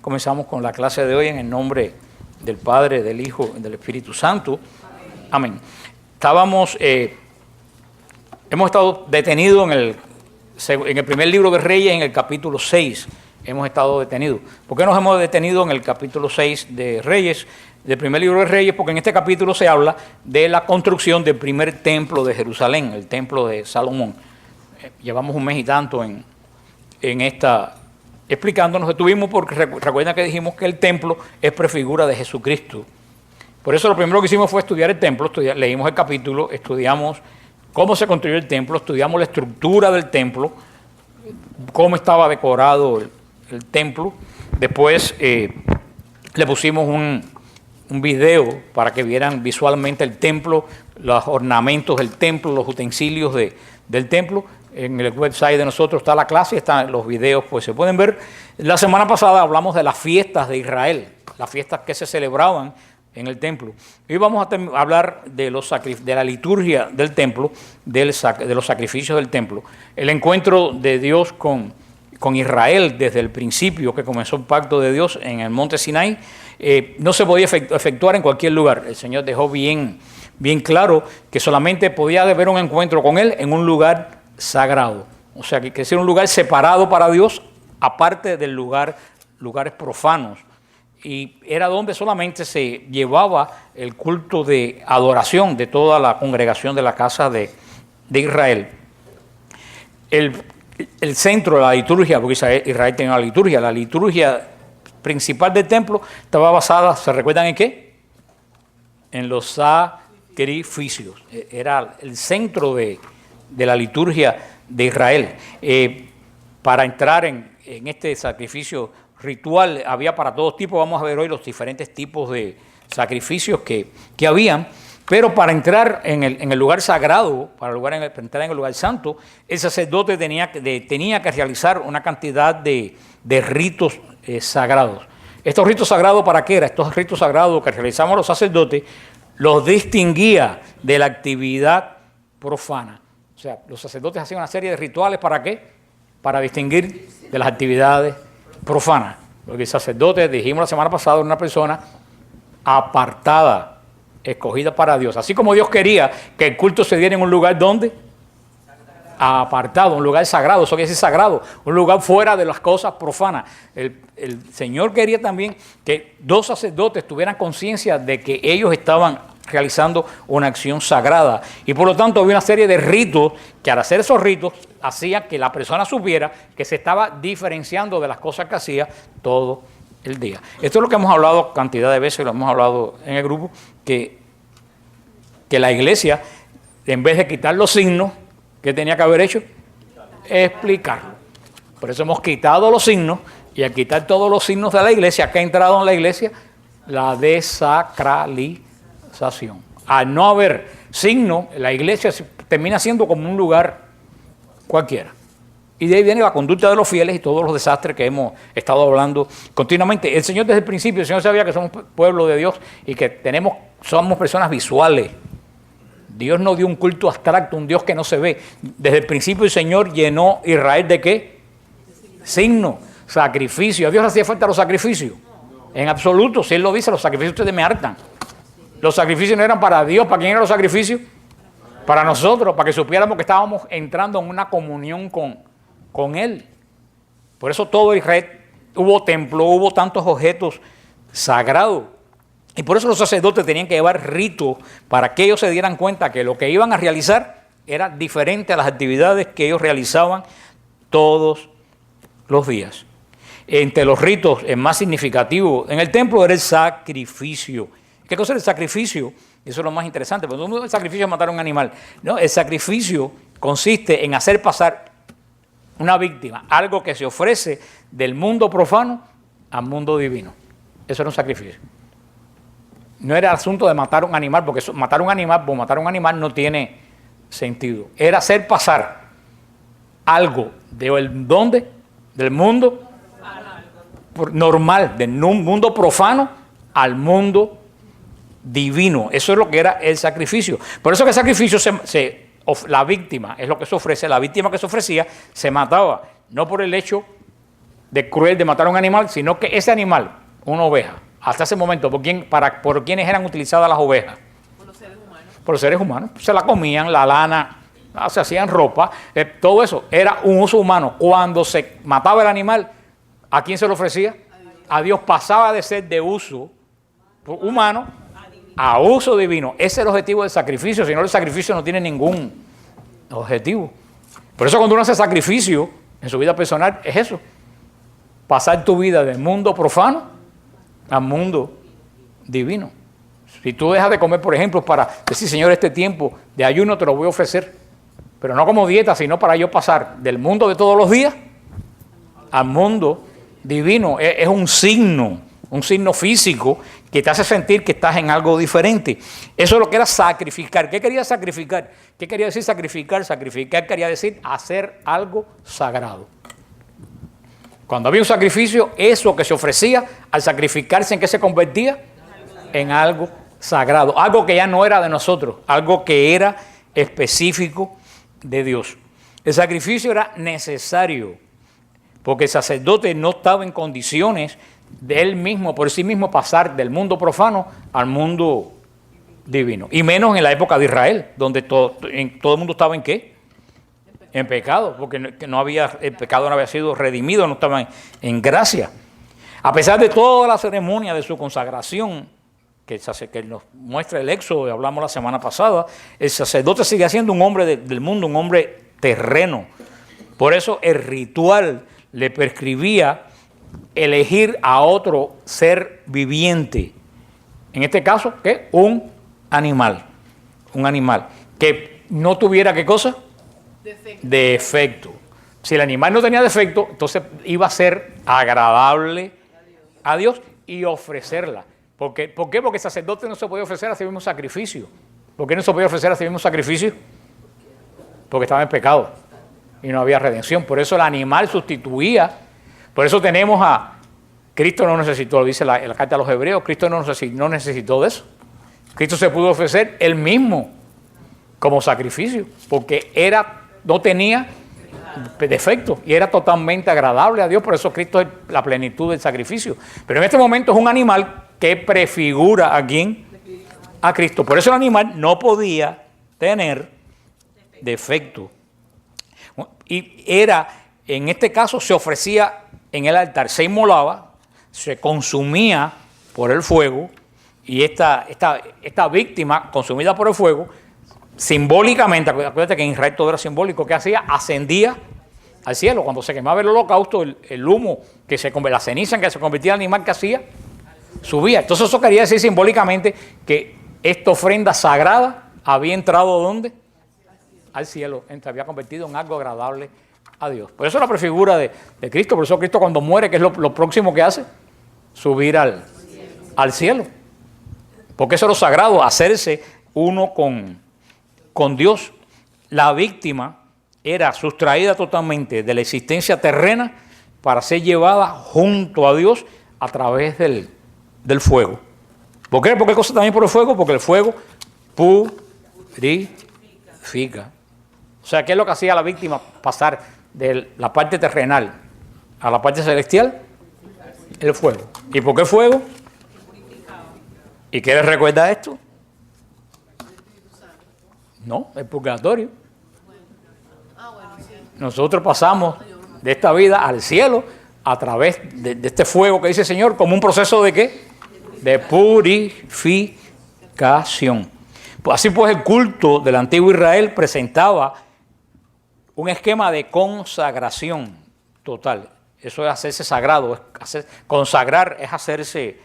comenzamos con la clase de hoy en el nombre del Padre, del Hijo y del Espíritu Santo. Amén. Hemos estado detenidos en el primer libro de Reyes, en el capítulo 6. Hemos estado detenidos. ¿Por qué nos hemos detenido en el capítulo 6 de Reyes, del primer libro de Reyes? Porque en este capítulo se habla de la construcción del primer templo de Jerusalén, el templo de Salomón. Llevamos un mes y tanto en esta explicándonos. Estuvimos porque recuerda que dijimos que el templo es prefigura de Jesucristo. Por eso lo primero que hicimos fue estudiar el templo, leímos el capítulo, estudiamos cómo se construyó el templo, estudiamos la estructura del templo, cómo estaba decorado el templo. Después le pusimos un video para que vieran visualmente el templo, los ornamentos del templo, los utensilios del templo. En el website de nosotros está la clase, están los videos, pues se pueden ver. La semana pasada hablamos de las fiestas de Israel, las fiestas que se celebraban en el templo. Hoy vamos a hablar de la liturgia del templo, de los sacrificios del templo. El encuentro de Dios con Israel desde el principio, que comenzó el pacto de Dios en el monte Sinai, no se podía efectuar en cualquier lugar. El Señor dejó bien claro que solamente podía haber un encuentro con Él en un lugar sagrado. O sea, que sea un lugar separado para Dios, aparte del lugares profanos. Y era donde solamente se llevaba el culto de adoración de toda la congregación de la casa de Israel. El centro de la liturgia, porque Israel tenía una liturgia, la liturgia principal del templo estaba basada, ¿se recuerdan en qué? En los sacrificios. Era el centro de la liturgia de Israel. Para entrar en este sacrificio ritual había para todos tipos. Vamos a ver hoy los diferentes tipos de sacrificios que habían, pero para entrar en el lugar sagrado, para entrar en el lugar santo, el sacerdote tenía que realizar una cantidad de ritos sagrados. ¿Estos ritos sagrados para qué eran? Estos ritos sagrados que realizamos los sacerdotes los distinguía de la actividad profana. O sea, los sacerdotes hacían una serie de rituales, ¿para qué? Para distinguir de las actividades profanas. Porque el sacerdote, dijimos la semana pasada, era una persona apartada, escogida para Dios. Así como Dios quería que el culto se diera en un lugar donde apartado, un lugar sagrado, eso quiere decir sagrado, un lugar fuera de las cosas profanas. El Señor quería también que dos sacerdotes tuvieran conciencia de que ellos estaban realizando una acción sagrada, y por lo tanto había una serie de ritos que al hacer esos ritos hacía que la persona supiera que se estaba diferenciando de las cosas que hacía todo el día. Esto es lo que hemos hablado cantidad de veces, lo hemos hablado en el grupo, que la iglesia, en vez de quitar los signos, ¿qué tenía que haber hecho? Explicarlo. Por eso hemos quitado los signos, y al quitar todos los signos de la iglesia, ¿qué ha entrado en la iglesia? La desacralización. Al no haber signo, la iglesia termina siendo como un lugar cualquiera. Y de ahí viene la conducta de los fieles y todos los desastres que hemos estado hablando continuamente. El Señor desde el principio, el Señor sabía que somos pueblo de Dios y que somos personas visuales. Dios no dio un culto abstracto, un Dios que no se ve. Desde el principio el Señor llenó Israel ¿de qué? Signo, sacrificio. ¿A Dios le hacía falta los sacrificios? En absoluto, si Él lo dice, los sacrificios ustedes me hartan. Los sacrificios no eran para Dios. ¿Para quién eran los sacrificios? Para nosotros, para que supiéramos que estábamos entrando en una comunión con Él. Por eso todo Israel, hubo templo, hubo tantos objetos sagrados. Y por eso los sacerdotes tenían que llevar ritos para que ellos se dieran cuenta que lo que iban a realizar era diferente a las actividades que ellos realizaban todos los días. Entre los ritos, el más significativo en el templo era el sacrificio. ¿Qué cosa es el sacrificio? Eso es lo más interesante, porque el sacrificio es matar a un animal. No, el sacrificio consiste en hacer pasar una víctima, algo que se ofrece del mundo profano al mundo divino. Eso era un sacrificio. No era asunto de matar un animal, porque matar un animal no tiene sentido. Era hacer pasar algo del mundo normal, del mundo profano al mundo divino. Eso es lo que era el sacrificio. Por eso que el sacrificio la víctima es lo que se ofrece. La víctima que se ofrecía se mataba, no por el hecho de cruel de matar a un animal, sino que ese animal, una oveja, hasta ese momento, ¿por quiénes eran utilizadas las ovejas? Por los seres humanos. Por los seres humanos. Se la comían, la lana, se hacían ropa, todo eso era un uso humano. Cuando se mataba el animal, ¿a quién se lo ofrecía? A Dios. Pasaba de ser de uso humano a uso divino. Ese es el objetivo del sacrificio, si no el sacrificio no tiene ningún objetivo. Por eso cuando uno hace sacrificio en su vida personal es eso, pasar tu vida del mundo profano al mundo divino. Si tú dejas de comer, por ejemplo, para decir, Señor, este tiempo de ayuno te lo voy a ofrecer, pero no como dieta, sino para yo pasar del mundo de todos los días al mundo divino. Es un signo físico que te hace sentir que estás en algo diferente. Eso es lo que era sacrificar. ¿Qué quería sacrificar? ¿Qué quería decir sacrificar? Sacrificar quería decir hacer algo sagrado. Cuando había un sacrificio, eso que se ofrecía, al sacrificarse, ¿en qué se convertía? En algo sagrado. Algo que ya no era de nosotros, algo que era específico de Dios. El sacrificio era necesario, porque el sacerdote no estaba en condiciones de él mismo, por sí mismo, pasar del mundo profano al mundo divino. Y menos en la época de Israel, donde todo el mundo estaba ¿en qué? En pecado, porque el pecado no había sido redimido, no estaba en gracia. A pesar de toda la ceremonia de su consagración, que nos muestra el Éxodo, hablamos la semana pasada, el sacerdote sigue siendo un hombre del mundo, un hombre terreno. Por eso el ritual le prescribía elegir a otro ser viviente. En este caso, ¿qué? Un animal. Un animal que no tuviera, ¿qué cosa? Defecto. Si el animal no tenía defecto, entonces iba a ser agradable a Dios y ofrecerla. ¿Por qué? Porque el sacerdote no se podía ofrecer a sí mismo sacrificio. ¿Por qué no se podía ofrecer a sí mismo sacrificio? Porque estaba en pecado y no había redención. Por eso el animal sustituía. Por eso tenemos Cristo no necesitó, lo dice la carta a los Hebreos, Cristo no necesitó de eso. Cristo se pudo ofrecer él mismo como sacrificio, porque no tenía defecto y era totalmente agradable a Dios. Por eso Cristo es la plenitud del sacrificio. Pero en este momento es un animal que prefigura ¿a quién? A Cristo. Por eso el animal no podía tener defecto. Y en este caso se ofrecía en el altar, se inmolaba, se consumía por el fuego, y esta víctima consumida por el fuego, simbólicamente, acuérdate que en Israel todo era simbólico, ¿qué hacía? Ascendía al cielo. Cuando se quemaba el holocausto, el humo, la ceniza en que se convertía el animal, ¿qué hacía? Subía. Entonces eso quería decir simbólicamente que esta ofrenda sagrada había entrado ¿dónde? Al cielo. Se había convertido en algo agradable a Dios. Por eso la prefigura de Cristo. Por eso Cristo cuando muere, ¿qué es lo próximo que hace? Subir al cielo. Porque eso es lo sagrado, hacerse uno con Dios. La víctima era sustraída totalmente de la existencia terrena para ser llevada junto a Dios a través del fuego. ¿Por qué? ¿Por qué cosa también por el fuego? Porque el fuego purifica. O sea, ¿qué es lo que hacía la víctima? Pasar de la parte terrenal a la parte celestial. El fuego. ¿Y por qué el fuego? ¿Y qué les recuerda esto? No, el purgatorio. Nosotros pasamos de esta vida al cielo a través de este fuego que dice el Señor, como un proceso de ¿qué? De purificación. Así pues el culto del antiguo Israel presentaba un esquema de consagración total. Eso es hacerse sagrado. Consagrar es hacerse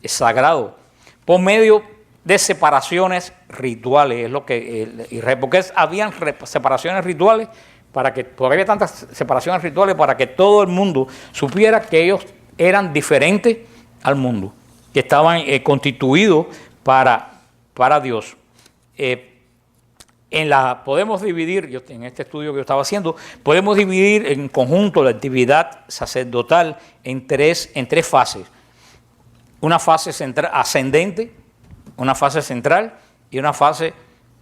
sagrado por medio de separaciones rituales. Es lo que Israel, porque habían separaciones rituales porque había tantas separaciones rituales para que todo el mundo supiera que ellos eran diferentes al mundo, que estaban constituidos para Dios. Podemos dividir, en este estudio que yo estaba haciendo, podemos dividir en conjunto la actividad sacerdotal en tres fases. Una fase ascendente, una fase central y una fase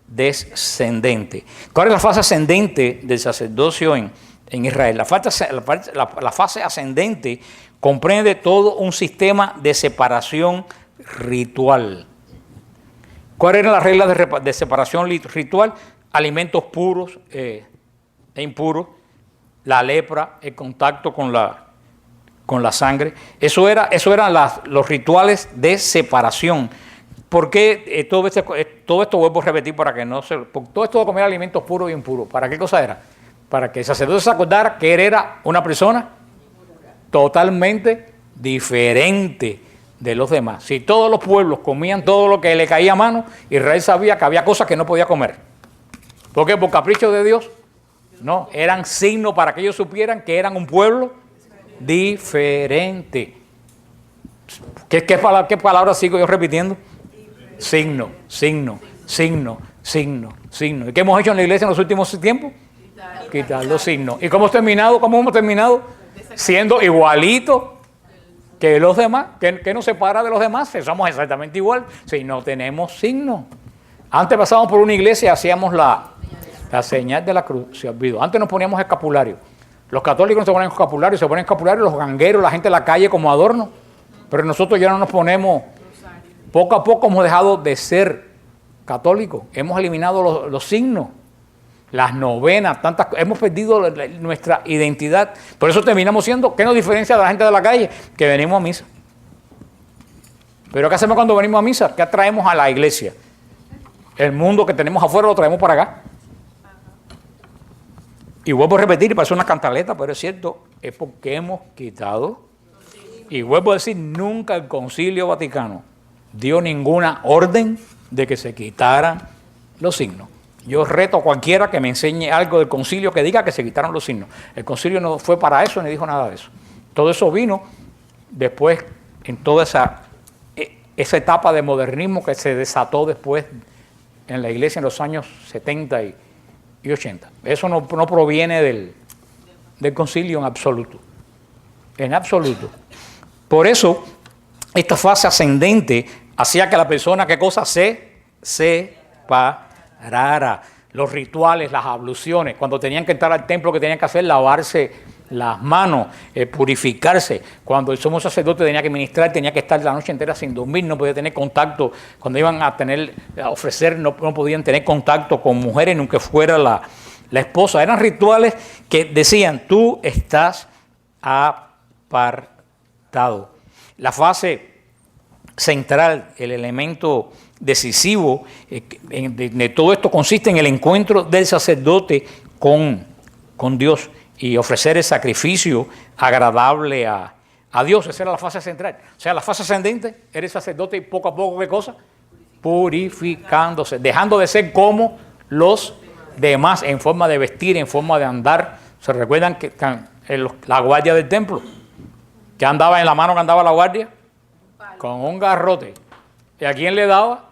descendente. ¿Cuál es la fase ascendente del sacerdocio en en Israel. La fase ascendente comprende todo un sistema de separación ritual. ¿Cuáles eran las reglas de separación ritual? Alimentos puros e impuros, la lepra, el contacto con la sangre. Eso eran los rituales de separación. ¿Por qué todo esto vuelvo a repetir para que no se... Todo esto de comer alimentos puros y impuros, ¿para qué cosa era? Para que el sacerdote se acordara que él era una persona totalmente diferente de los demás. Si todos los pueblos comían todo lo que le caía a mano, Israel sabía que había cosas que no podía comer. ¿Por qué? ¿Por capricho de Dios? No, eran signos para que ellos supieran que eran un pueblo diferente. ¿Qué palabra sigo yo repitiendo? Signo, signo, signo, signo, signo. ¿Y qué hemos hecho en la iglesia en los últimos tiempos? Quitar los signos. ¿Y cómo hemos terminado? Siendo igualitos que los demás. ¿Qué nos separa de los demás? Si somos exactamente igual, si no tenemos signos. Antes pasábamos por una iglesia y hacíamos la señal de la cruz, se olvidó. Antes nos poníamos escapulario. Los católicos no se ponen escapulario, se ponen escapulario los gangueros, la gente en la calle como adorno. Pero nosotros ya no nos ponemos. Poco a poco hemos dejado de ser católicos. Hemos eliminado los signos, las novenas, hemos perdido nuestra identidad. Por eso terminamos siendo, ¿qué nos diferencia de la gente de la calle? Que venimos a misa. Pero ¿qué hacemos cuando venimos a misa? ¿Qué traemos a la iglesia? El mundo que tenemos afuera lo traemos para acá. Y vuelvo a repetir, y parece una cantaleta, pero es cierto, es porque hemos quitado, y vuelvo a decir, nunca el Concilio Vaticano dio ninguna orden de que se quitaran los signos. Yo reto a cualquiera que me enseñe algo del concilio que diga que se quitaron los signos. El concilio no fue para eso ni dijo nada de eso. Todo eso vino después en toda esa etapa de modernismo que se desató después en la iglesia en los años 70 y 80. Eso no proviene del concilio en absoluto. En absoluto. Por eso, esta fase ascendente hacía que la persona, ¿qué cosa? Se separara. Los rituales, las abluciones, cuando tenían que entrar al templo, que tenían que hacer, lavarse las manos, purificarse. Cuando el sumo sacerdote tenía que ministrar, tenía que estar la noche entera sin dormir, no podía tener contacto. Cuando iban a ofrecer, no podían tener contacto con mujeres, ni aunque fuera la esposa. Eran rituales que decían, tú estás apartado. La fase central, el elemento decisivo de todo esto consiste en el encuentro del sacerdote con Dios y ofrecer el sacrificio agradable a Dios. Esa era la fase central. O sea, la fase ascendente era el sacerdote y poco a poco, ¿qué cosa? Purificándose, dejando de ser como los demás en forma de vestir, en forma de andar. ¿Se recuerdan que la guardia del templo? ¿Qué andaba en la mano que andaba la guardia? Con un garrote. ¿Y a quién le daba?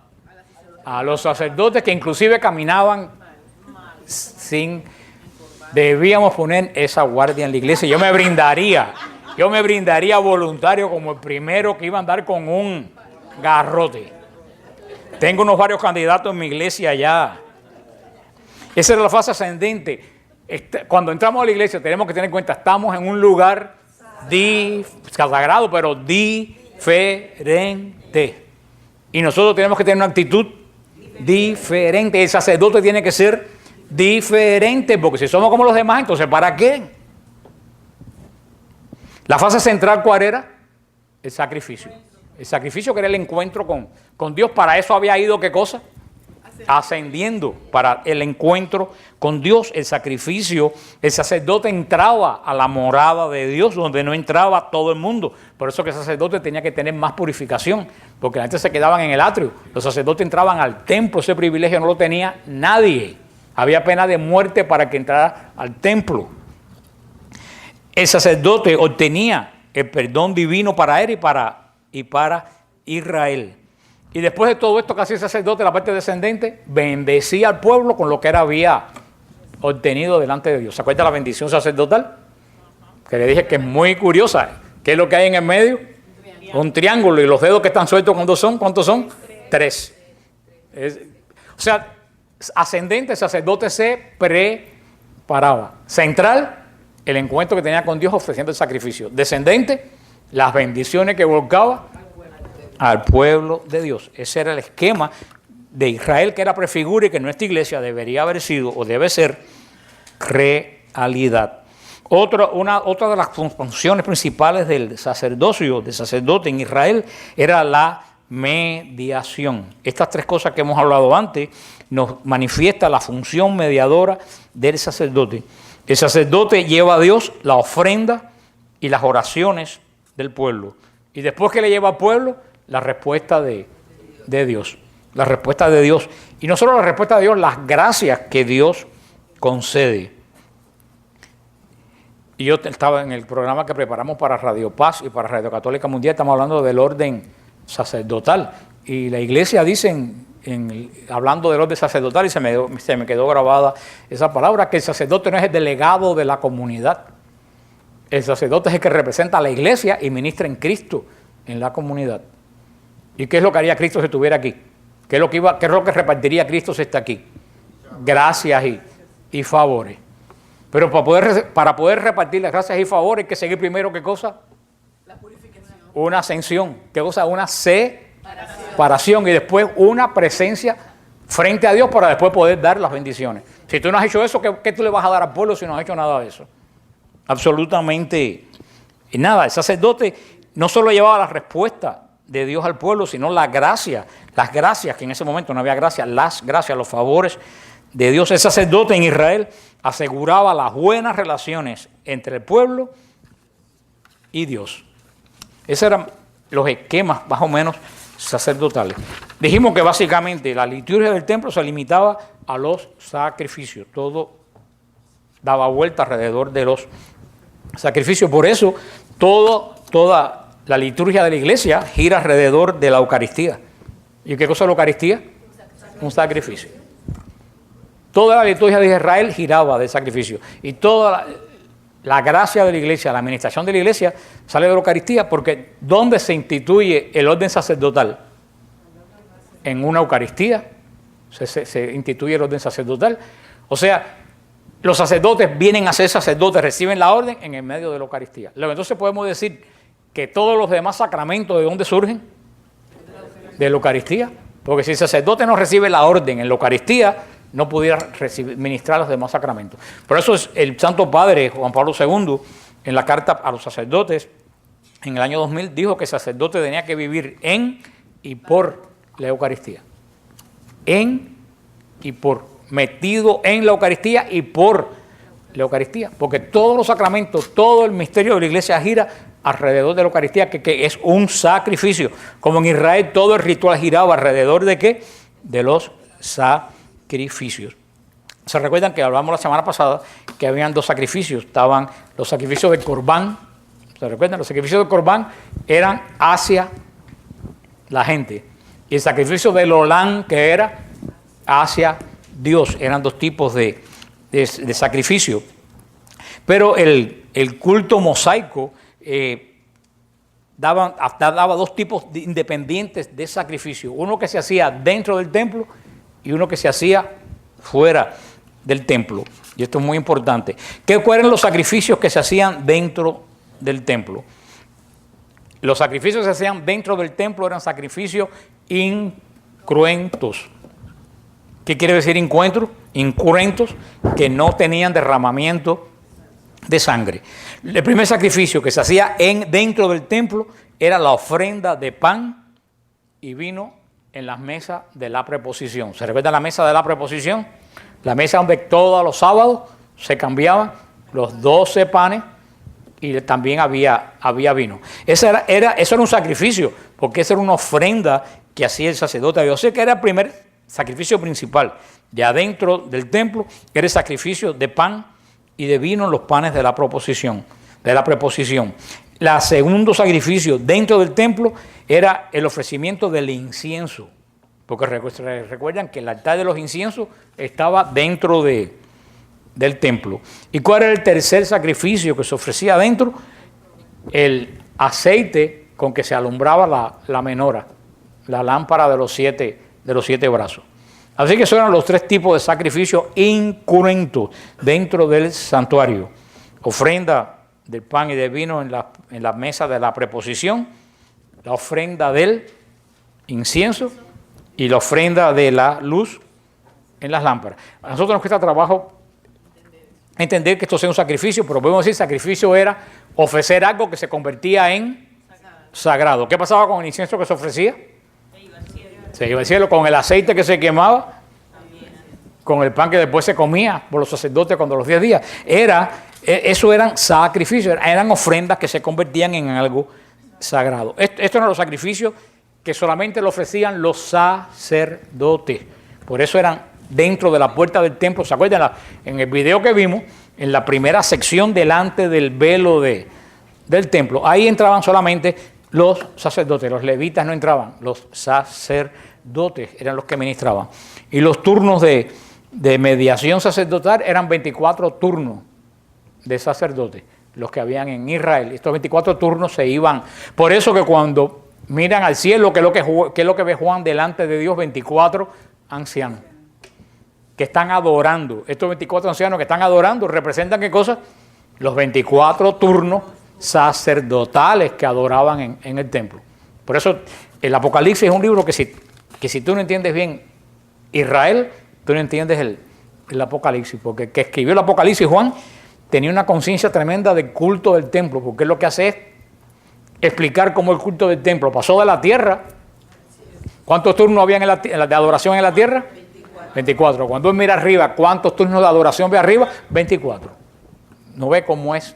A los sacerdotes, que inclusive caminaban sin... Debíamos poner esa guardia en la iglesia. Yo me brindaría voluntario como el primero que iba a andar con un garrote. Tengo varios candidatos en mi iglesia ya. Esa era la fase ascendente. Cuando entramos a la iglesia tenemos que tener en cuenta, estamos en un lugar sagrado, pero diferente. Y nosotros tenemos que tener una actitud diferente. El sacerdote tiene que ser diferente, porque si somos como los demás, entonces ¿para qué? La fase central, ¿cuál era? El sacrificio. El sacrificio, que era el encuentro con Dios. Para eso había ido, ¿qué cosa? Ascendiendo, para el encuentro con Dios, el sacrificio. El sacerdote entraba a la morada de Dios, donde no entraba todo el mundo. Por eso que el sacerdote tenía que tener más purificación, porque la gente se quedaban en el atrio. Los sacerdotes entraban al templo, ese privilegio no lo tenía nadie. Había pena de muerte para que entrara al templo. El sacerdote obtenía el perdón divino para él y para Israel. Y después de todo esto que hacía el sacerdote, la parte descendente, bendecía al pueblo con lo que él había obtenido delante de Dios. ¿Se acuerda la bendición sacerdotal? Que le dije que es muy curiosa. ¿Qué es lo que hay en el medio? Un triángulo. Y los dedos que están sueltos, ¿cuántos son? 3. O sea, ascendente, el sacerdote se preparaba. Central, el encuentro que tenía con Dios ofreciendo el sacrificio. Descendente, las bendiciones que volcaba al pueblo de Dios. Ese era el esquema de Israel, que era prefigura y que nuestra iglesia debería haber sido o debe ser realidad. Otra de las funciones principales del sacerdocio, del sacerdote en Israel, era la mediación. Estas tres cosas que hemos hablado antes nos manifiesta la función mediadora del sacerdote. El sacerdote lleva a Dios la ofrenda y las oraciones del pueblo. Y después que le lleva al pueblo, la respuesta de Dios. La respuesta de Dios. Y no solo la respuesta de Dios, las gracias que Dios concede. Y yo estaba en el programa que preparamos para Radio Paz y para Radio Católica Mundial, estamos hablando del orden sacerdotal. Y la iglesia dice, hablando del orden sacerdotal, y se me quedó grabada esa palabra, que el sacerdote no es el delegado de la comunidad. El sacerdote es el que representa a la iglesia y ministra en Cristo en la comunidad. ¿Y qué es lo que haría Cristo si estuviera aquí? ¿Qué es lo que repartiría Cristo si está aquí? Gracias y favores. Pero para poder repartir las gracias y favores hay que seguir primero, ¿qué cosa? La purificación. Una ascensión. ¿Qué cosa? Una separación. Y después una presencia frente a Dios para después poder dar las bendiciones. Si tú no has hecho eso, ¿qué tú le vas a dar al pueblo si no has hecho nada de eso? Absolutamente nada. El sacerdote no solo llevaba la respuesta de Dios al pueblo, sino las gracias, que en ese momento no había gracias, las gracias, los favores de Dios. El sacerdote en Israel aseguraba las buenas relaciones entre el pueblo y Dios. Esos eran los esquemas más o menos sacerdotales. Dijimos que básicamente la liturgia del templo se limitaba a los sacrificios. Todo daba vuelta alrededor de los sacrificios. Por eso toda la liturgia de la iglesia gira alrededor de la Eucaristía. ¿Y qué cosa es la Eucaristía? Un sacrificio. Toda la liturgia de Israel giraba del sacrificio. Y toda la gracia de la iglesia, la administración de la iglesia, sale de la Eucaristía, porque ¿dónde se instituye el orden sacerdotal? En una Eucaristía se instituye el orden sacerdotal. O sea, los sacerdotes vienen a ser sacerdotes, reciben la orden en el medio de la Eucaristía. Luego, entonces podemos decir que todos los demás sacramentos, ¿de dónde surgen? De la Eucaristía. Porque si el sacerdote no recibe la orden en la Eucaristía, no pudiera ministrar los demás sacramentos. Por eso el Santo Padre Juan Pablo II, en la carta a los sacerdotes, en el año 2000, dijo que el sacerdote tenía que vivir en y por la Eucaristía. En y por, metido en la Eucaristía y por la Eucaristía. Porque todos los sacramentos, todo el misterio de la iglesia gira alrededor de la Eucaristía, que es un sacrificio. Como en Israel todo el ritual giraba alrededor de ¿qué? De los sacrificios. ¿Se recuerdan que hablamos la semana pasada que habían dos sacrificios? Estaban los sacrificios del Corbán. ¿Se recuerdan? Los sacrificios del Corbán eran hacia la gente. Y el sacrificio del Olán, que era hacia Dios. Eran dos tipos de sacrificio. Pero el culto mosaico daba dos tipos independientes de sacrificio. Uno que se hacía dentro del templo y uno que se hacía fuera del templo. Y esto es muy importante. ¿Cuáles eran los sacrificios que se hacían dentro del templo? Los sacrificios que se hacían dentro del templo eran sacrificios incruentos. ¿Qué quiere decir incruentos? Que no tenían derramamiento de sangre. El primer sacrificio que se hacía dentro del templo era la ofrenda de pan y vino en las mesas de la preposición. ¿Se recuerda la mesa de la preposición? La mesa donde todos los sábados se cambiaban los 12 panes y también había vino. Eso era un sacrificio, porque esa era una ofrenda que hacía el sacerdote. Yo sé que era el primer sacrificio principal. De adentro del templo era el sacrificio de pan y de vino en los panes de la preposición. El segundo sacrificio dentro del templo era el ofrecimiento del incienso. Porque recuerdan que el altar de los inciensos estaba dentro del templo. ¿Y cuál era el tercer sacrificio que se ofrecía adentro? El aceite con que se alumbraba la menora, la lámpara de los siete brazos. Así que esos eran los tres tipos de sacrificios incruentos dentro del santuario. ofrenda del pan y del vino en la mesa de la preposición, la ofrenda del incienso y la ofrenda de la luz en las lámparas. A nosotros nos cuesta trabajo entender que esto sea un sacrificio, pero podemos decir sacrificio era ofrecer algo que se convertía en sagrado. ¿Qué pasaba con el incienso que se ofrecía? Se iba al cielo. Con el aceite que se quemaba, con el pan que después se comía por los sacerdotes cuando los 10 días. Eso eran sacrificios, eran ofrendas que se convertían en algo sagrado. Estos eran los sacrificios que solamente lo ofrecían los sacerdotes. Por eso eran dentro de la puerta del templo. ¿Se acuerdan? En el video que vimos, en la primera sección delante del velo del templo, ahí entraban solamente los sacerdotes. Los levitas no entraban, los sacerdotes eran los que ministraban. Y los turnos de mediación sacerdotal eran 24 turnos de sacerdotes, los que habían en Israel. Estos 24 turnos se iban. Por eso que cuando miran al cielo, ¿qué es lo que ve Juan delante de Dios? 24 ancianos que están adorando. Estos 24 ancianos que están adorando representan ¿qué cosa? Los 24 turnos sacerdotales que adoraban en el templo. Por eso el Apocalipsis es un libro que si tú no entiendes bien Israel, tú no entiendes el Apocalipsis, porque el que escribió el Apocalipsis, Juan, tenía una conciencia tremenda del culto del templo, porque él lo que hace es explicar cómo el culto del templo pasó de la tierra. ¿Cuántos turnos había de adoración en la tierra? 24. Cuando él mira arriba, ¿cuántos turnos de adoración ve arriba? 24. ¿No ve cómo es?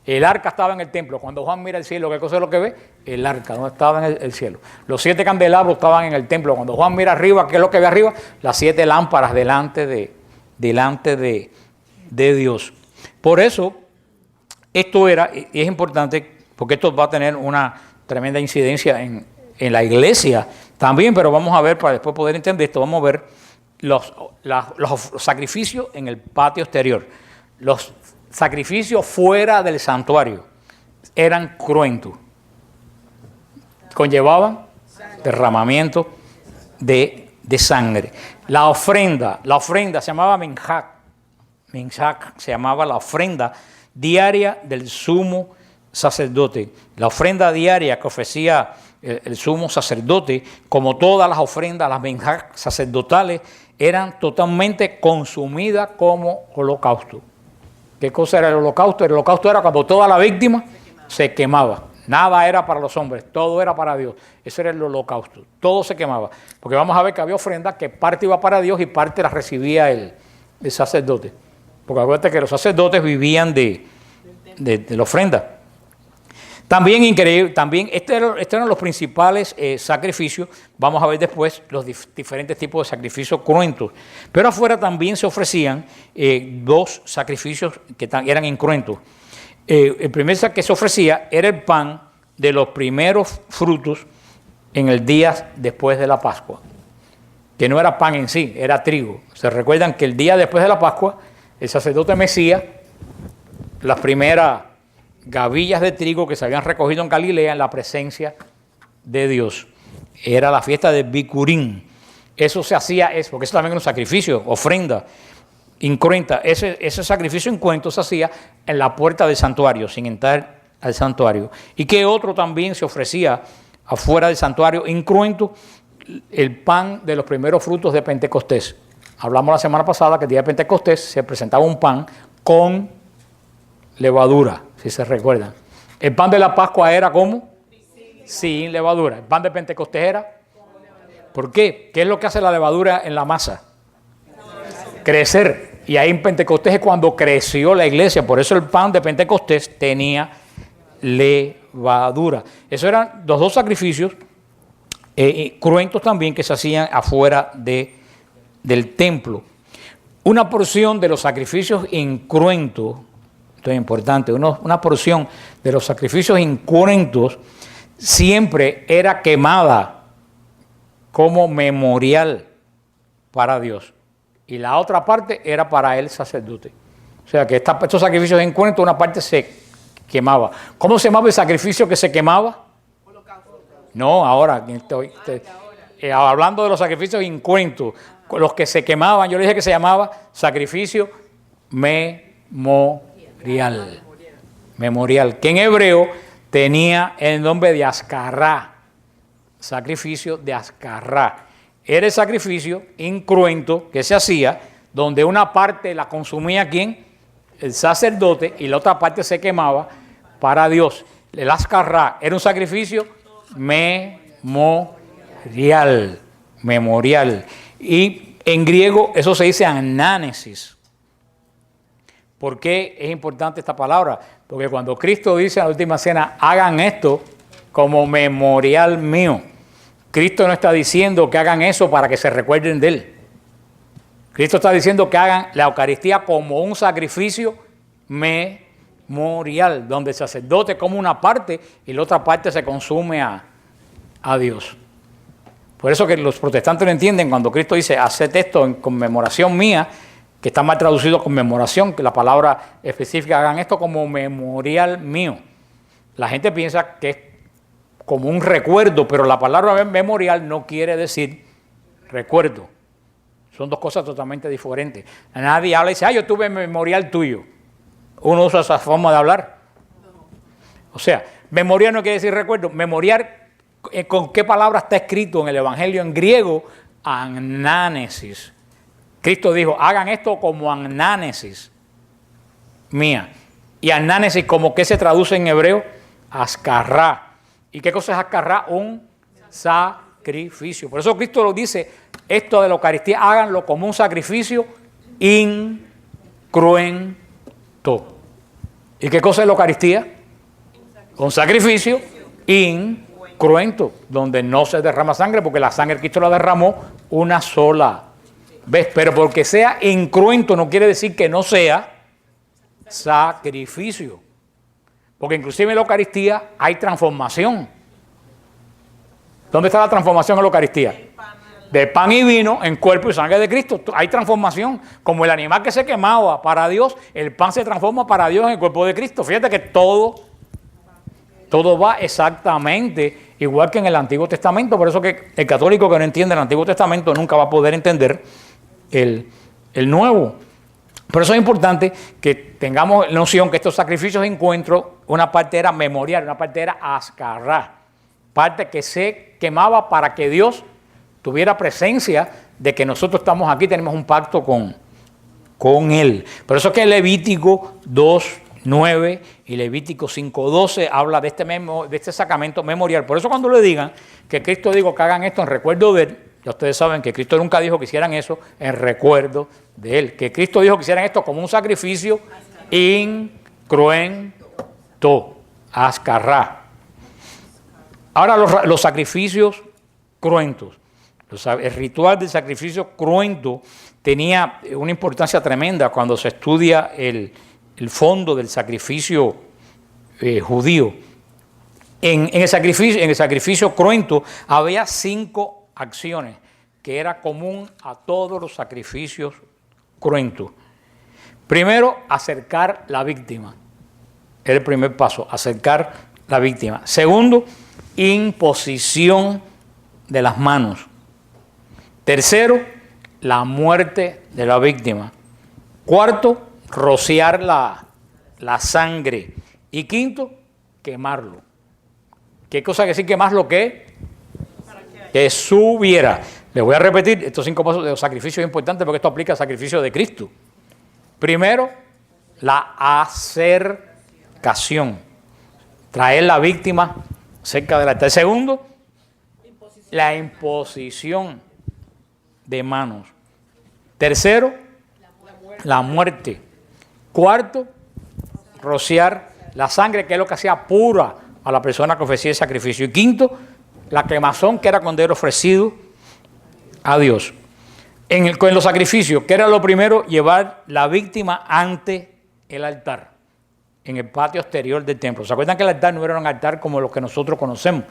El arca estaba en el templo. Cuando Juan mira el cielo, ¿qué cosa es lo que ve? El arca, ¿dónde estaba en el cielo? Los 7 candelabros estaban en el templo. Cuando Juan mira arriba, ¿qué es lo que ve arriba? Las 7 lámparas delante de Dios. Por eso, esto era, y es importante, porque esto va a tener una tremenda incidencia en la iglesia también, pero vamos a ver, para después poder entender esto, vamos a ver los sacrificios en el patio exterior. Los sacrificios fuera del santuario eran cruentos. Conllevaban derramamiento de sangre. La ofrenda se llamaba menjak. Menjak se llamaba la ofrenda diaria del sumo sacerdote. La ofrenda diaria que ofrecía el sumo sacerdote, como todas las ofrendas, las menjak sacerdotales, eran totalmente consumidas como holocausto. ¿Qué cosa era el holocausto? El holocausto era cuando toda la víctima se quemaba. Nada era para los hombres, todo era para Dios. Eso era el holocausto, todo se quemaba. Porque vamos a ver que había ofrendas que parte iba para Dios y parte las recibía el sacerdote. Porque acuérdate que los sacerdotes vivían de la ofrenda. También increíble, estos eran los principales sacrificios. Vamos a ver después los diferentes tipos de sacrificios cruentos. Pero afuera también se ofrecían 2 sacrificios que eran incruentos. El primer que se ofrecía era el pan de los primeros frutos en el día después de la Pascua. Que no era pan en sí, era trigo. Se recuerdan que el día después de la Pascua, el sacerdote mecía las primeras gavillas de trigo que se habían recogido en Galilea en la presencia de Dios. Era la fiesta de Bicurín. Eso se hacía, porque eso también era un sacrificio, ofrenda incruenta. Ese sacrificio incruento se hacía en la puerta del santuario, sin entrar al santuario. Y que otro también se ofrecía afuera del santuario incruento, el pan de los primeros frutos de Pentecostés. Hablamos la semana pasada que el día de Pentecostés se presentaba un pan con levadura, si se recuerdan. El pan de la Pascua era ¿cómo? Sin levadura. El pan de Pentecostés era. ¿Por qué? ¿Qué es lo que hace la levadura en la masa? Crecer. Y ahí en Pentecostés es cuando creció la iglesia. Por eso el pan de Pentecostés tenía levadura. Esos eran los 2 sacrificios cruentos también que se hacían afuera del templo. Una porción de los sacrificios incruentos, esto es importante, una porción de los sacrificios incruentos siempre era quemada como memorial para Dios. Y la otra parte era para el sacerdote. O sea que estos sacrificios incruentos, una parte se quemaba. ¿Cómo se llamaba el sacrificio que se quemaba? Holocausto. No, ahora hablando de los sacrificios incruentos, los que se quemaban, yo le dije que se llamaba sacrificio memorial. memorial. Memorial, que en hebreo tenía el nombre de Ascará, sacrificio de Ascará. Era el sacrificio incruento que se hacía, donde una parte la consumía ¿quién? El sacerdote, y la otra parte se quemaba para Dios. El Ascará era un sacrificio memorial, memorial. Y en griego eso se dice anánesis. ¿Por qué es importante esta palabra? Porque cuando Cristo dice en la última cena, hagan esto como memorial mío, Cristo no está diciendo que hagan eso para que se recuerden de Él. Cristo está diciendo que hagan la Eucaristía como un sacrificio memorial, donde el sacerdote come una parte y la otra parte se consume a Dios. Por eso que los protestantes no entienden cuando Cristo dice, haced esto en conmemoración mía, que está mal traducido conmemoración, que la palabra específica, hagan esto como memorial mío. La gente piensa que es como un recuerdo, pero la palabra memorial no quiere decir recuerdo. Son dos cosas totalmente diferentes. Nadie habla y dice, yo tuve memorial tuyo. Uno usa esa forma de hablar. O sea, memorial no quiere decir recuerdo. Memorial, ¿con qué palabra está escrito en el Evangelio en griego? Anánesis. Cristo dijo, hagan esto como anánesis mía. Y anánesis, ¿como qué se traduce en hebreo? Ascará. ¿Y qué cosa es ascará? Un sacrificio. Por eso Cristo lo dice, esto de la Eucaristía, háganlo como un sacrificio incruento. ¿Y qué cosa es la Eucaristía? Un sacrificio incruento, donde no se derrama sangre, porque la sangre Cristo la derramó una sola. ¿Ves? Pero porque sea incruento no quiere decir que no sea sacrificio. Porque inclusive en la Eucaristía hay transformación. ¿Dónde está la transformación en la Eucaristía? De pan y vino en cuerpo y sangre de Cristo. Hay transformación. Como el animal que se quemaba para Dios, el pan se transforma para Dios en el cuerpo de Cristo. Fíjate que todo va exactamente igual que en el Antiguo Testamento. Por eso que el católico que no entiende el Antiguo Testamento nunca va a poder entender el Nuevo. Por eso es importante que tengamos noción que estos sacrificios de encuentro, una parte era memorial, una parte era ascará, parte que se quemaba para que Dios tuviera presencia de que nosotros estamos aquí, tenemos un pacto con Él. Por eso es que Levítico 2:9 y Levítico 5:12 habla de este sacramento memorial. Por eso cuando le digan que Cristo dijo que hagan esto en recuerdo de Él, ya ustedes saben que Cristo nunca dijo que hicieran eso en recuerdo de Él. Que Cristo dijo que hicieran esto como un sacrificio incruento, ascará. Ahora los sacrificios cruentos. El ritual del sacrificio cruento tenía una importancia tremenda cuando se estudia el fondo del sacrificio judío. En el sacrificio cruento había 5 acciones que era común a todos los sacrificios cruentos. Primero, acercar la víctima. Era el primer paso, acercar la víctima. Segundo, imposición de las manos. Tercero, la muerte de la víctima. Cuarto, rociar la sangre. Y quinto, quemarlo. ¿Qué cosa quiere decir quemarlo? ¿Qué? Que subiera. Les voy a repetir estos 5 pasos de los sacrificios importantes porque esto aplica al sacrificio de Cristo. Primero, la acercación. Traer la víctima cerca del altar. Segundo, la imposición de manos. Tercero, la muerte. Cuarto, rociar la sangre, que es lo que hacía pura a la persona que ofrecía el sacrificio. Y quinto, la quemazón, que era cuando era ofrecido a Dios. Con los sacrificios, que era lo primero, llevar la víctima ante el altar, en el patio exterior del templo. ¿Se acuerdan que el altar no era un altar como los que nosotros conocemos?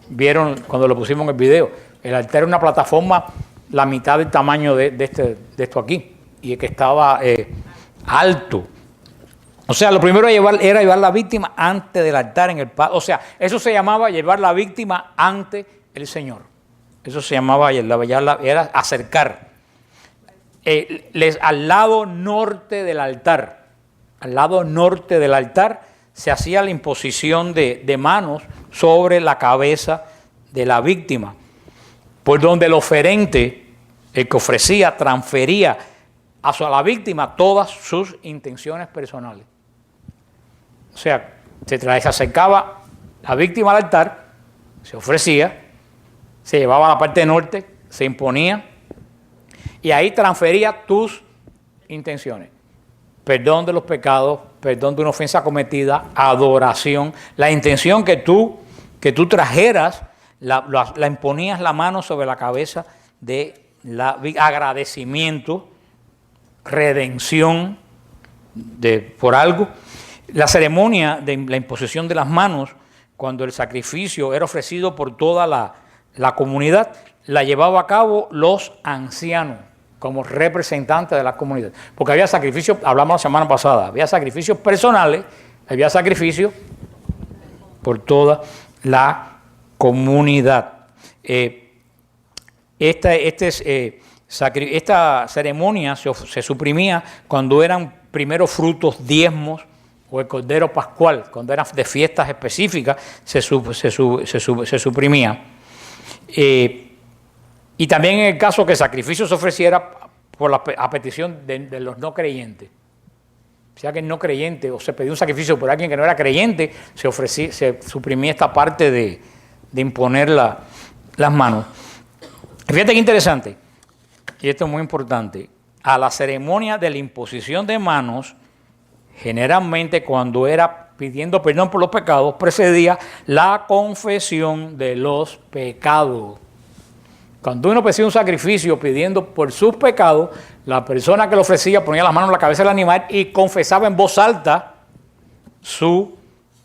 Vieron cuando lo pusimos en el video. El altar era una plataforma la mitad del tamaño de esto aquí, y que estaba alto. O sea, lo primero era llevar la víctima ante del altar en el patio. O sea, eso se llamaba llevar la víctima ante el Señor. Eso se llamaba, era acercar. Al lado norte del altar al lado norte del altar, se hacía la imposición de manos sobre la cabeza de la víctima, por donde el oferente, el que ofrecía, transfería a la víctima todas sus intenciones personales. O sea, se acercaba la víctima al altar, se ofrecía, se llevaba a la parte norte, se imponía y ahí transfería tus intenciones. Perdón de los pecados, perdón de una ofensa cometida, adoración. La intención que tú trajeras, la imponías la mano sobre la cabeza de agradecimiento, redención por algo. La ceremonia de la imposición de las manos, cuando el sacrificio era ofrecido por toda la comunidad, la llevaba a cabo los ancianos como representantes de la comunidad. Porque había sacrificios, hablamos la semana pasada, había sacrificios personales, había sacrificios por toda la comunidad. Esta ceremonia se suprimía cuando eran primeros frutos, diezmos, o el cordero pascual, cuando eran de fiestas específicas, se suprimía. Y también en el caso que el sacrificio se ofreciera a petición de los no creyentes. O sea que el no creyente, o se pedía un sacrificio por alguien que no era creyente, se suprimía esta parte de imponer las manos. Fíjate qué interesante, y esto es muy importante, a la ceremonia de la imposición de manos, generalmente cuando era pidiendo perdón por los pecados, precedía la confesión de los pecados. Cuando uno pedía un sacrificio pidiendo por sus pecados, la persona que lo ofrecía ponía las manos en la cabeza del animal y confesaba en voz alta su